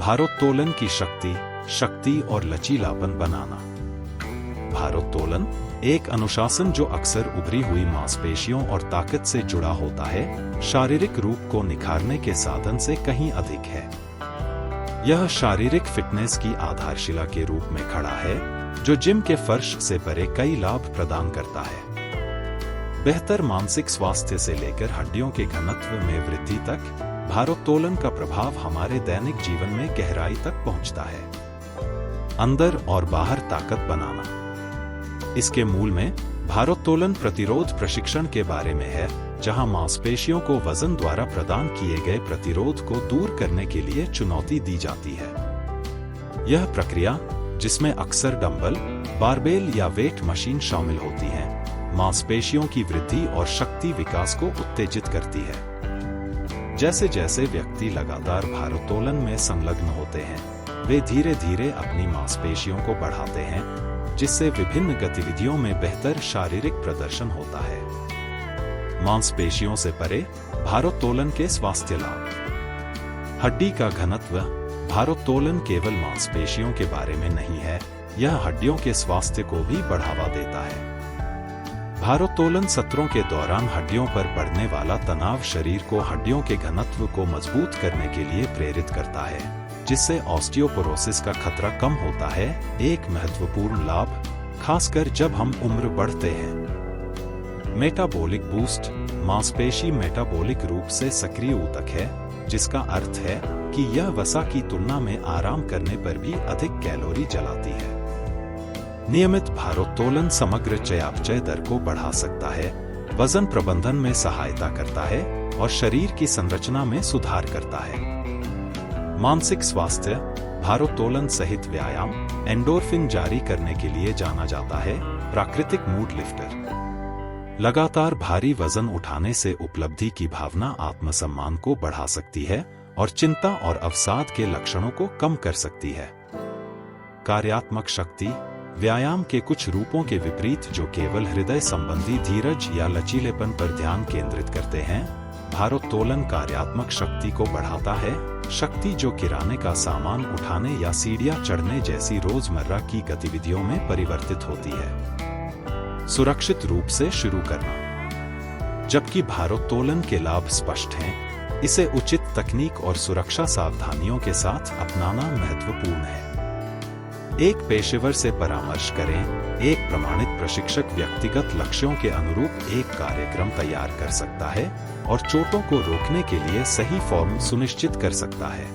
भारोत्तोलन की शक्ति और लचीलापन बनाना। भारोत्तोलन एक अनुशासन जो अक्सर उभरी हुई मांसपेशियों और ताकत से जुड़ा होता है, शारीरिक रूप को निखारने के साधन से कहीं अधिक है। यह शारीरिक फिटनेस की आधारशिला के रूप में खड़ा है, जो जिम के फर्श से परे कई लाभ प्रदान करता है। बेहतर मानसिक स्वास्थ्य से लेकर हड्डियों के घनत्व में वृद्धि तक भारोत्तोलन का प्रभाव हमारे दैनिक जीवन में गहराई तक पहुंचता है। अंदर और बाहर ताकत बनाना। इसके मूल में भारोत्तोलन प्रतिरोध प्रशिक्षण के बारे में है, जहां मांसपेशियों को वजन द्वारा प्रदान किए गए प्रतिरोध को दूर करने के लिए चुनौती दी जाती है। यह प्रक्रिया, जिसमें अक्सर डंबल, बारबेल या वेट मशीन शामिल होती हैं, मांसपेशियों की वृद्धि और शक्ति विकास को उत्तेजित करती है। जैसे जैसे व्यक्ति लगातार भारोत्तोलन में संलग्न होते हैं, वे धीरे धीरे अपनी मांसपेशियों को बढ़ाते हैं, जिससे विभिन्न गतिविधियों में बेहतर शारीरिक प्रदर्शन होता है। मांसपेशियों से परे भारोत्तोलन के स्वास्थ्य लाभ। हड्डी का घनत्व। भारोत्तोलन केवल मांसपेशियों के बारे में नहीं है, यह हड्डियों के स्वास्थ्य को भी बढ़ावा देता है। भारोत्तोलन सत्रों के दौरान हड्डियों पर पड़ने वाला तनाव शरीर को हड्डियों के घनत्व को मजबूत करने के लिए प्रेरित करता है, जिससे ऑस्टियोपोरोसिस का खतरा कम होता है। एक महत्वपूर्ण लाभ, खासकर जब हम उम्र बढ़ते हैं। Metabolic boost. मांसपेशी मेटाबॉलिक रूप से सक्रिय ऊतक है, जिसका अर्थ है कि यह वसा की तुलना में आराम करने पर भी अधिक कैलोरी जलाती है। नियमित भारोत्तोलन समग्र चयापचय दर को बढ़ा सकता है, वजन प्रबंधन में सहायता करता है और शरीर की संरचना में सुधार करता है। मानसिक स्वास्थ्य। भारोत्तोलन सहित व्यायाम एंडोर्फिन जारी करने के लिए जाना जाता है, प्राकृतिक मूड लिफ्टर। लगातार भारी वजन उठाने से उपलब्धि की भावना आत्मसम्मान को बढ़ा सकती है और चिंता और अवसाद के लक्षणों को कम कर सकती है। कार्यात्मक शक्ति। व्यायाम के कुछ रूपों के विपरीत जो केवल हृदय संबंधी धीरज या लचीलेपन पर ध्यान केंद्रित करते हैं, भारोत्तोलन कार्यात्मक शक्ति को बढ़ाता है। शक्ति जो किराने का सामान उठाने या सीढ़ियां चढ़ने जैसी रोजमर्रा की गतिविधियों में परिवर्तित होती है। सुरक्षित रूप से शुरू करना। जबकि भारोत्तोलन के लाभ स्पष्ट हैं, इसे उचित तकनीक और सुरक्षा सावधानियों के साथ अपनाना महत्वपूर्ण है। एक पेशेवर से परामर्श करें। एक प्रमाणित प्रशिक्षक व्यक्तिगत लक्ष्यों के अनुरूप एक कार्यक्रम तैयार कर सकता है और चोटों को रोकने के लिए सही फॉर्म सुनिश्चित कर सकता है।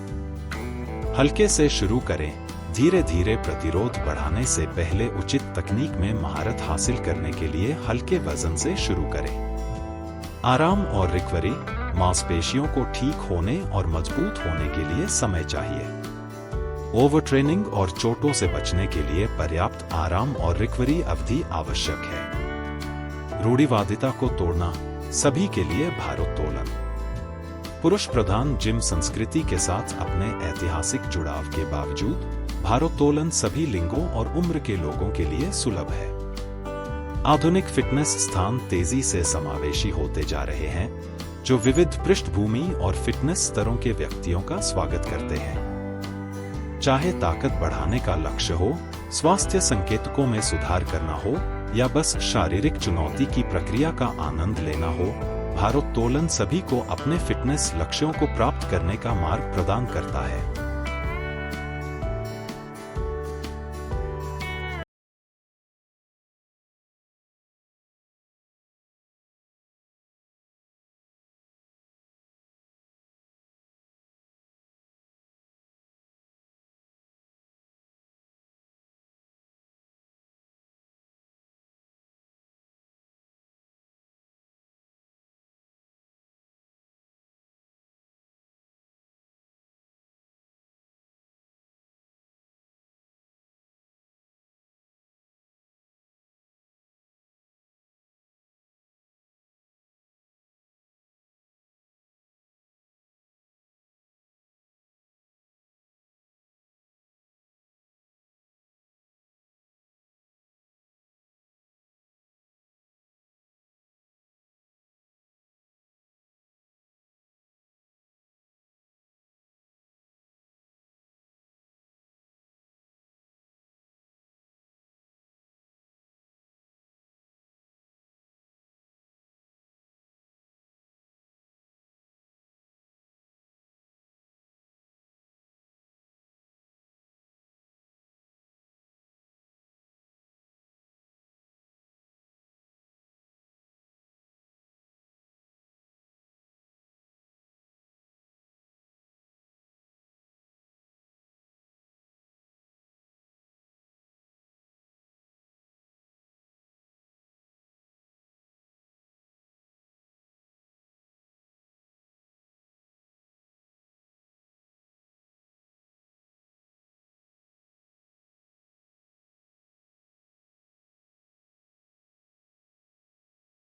हल्के से शुरू करें। धीरे धीरे प्रतिरोध बढ़ाने से पहले उचित तकनीक में महारत हासिल करने के लिए हल्के वजन से शुरू करें। आराम और रिकवरी। मांसपेशियों को ठीक होने और मजबूत होने के लिए समय चाहिए। ओवरट्रेनिंग और चोटों से बचने के लिए पर्याप्त आराम और रिकवरी अवधि आवश्यक है। रूढ़िवादिता को तोड़ना। सभी के लिए भारोत्तोलन। पुरुष प्रधान जिम संस्कृति के साथ अपने ऐतिहासिक जुड़ाव के बावजूद भारोत्तोलन सभी लिंगों और उम्र के लोगों के लिए सुलभ है। आधुनिक फिटनेस स्थान तेजी से समावेशी होते जा रहे हैं, जो विविध पृष्ठभूमि और फिटनेस स्तरों के व्यक्तियों का स्वागत करते हैं। चाहे ताकत बढ़ाने का लक्ष्य हो, स्वास्थ्य संकेतकों में सुधार करना हो या बस शारीरिक चुनौती की प्रक्रिया का आनंद लेना हो, भारोत्तोलन सभी को अपने फिटनेस लक्ष्यों को प्राप्त करने का मार्ग प्रदान करता है।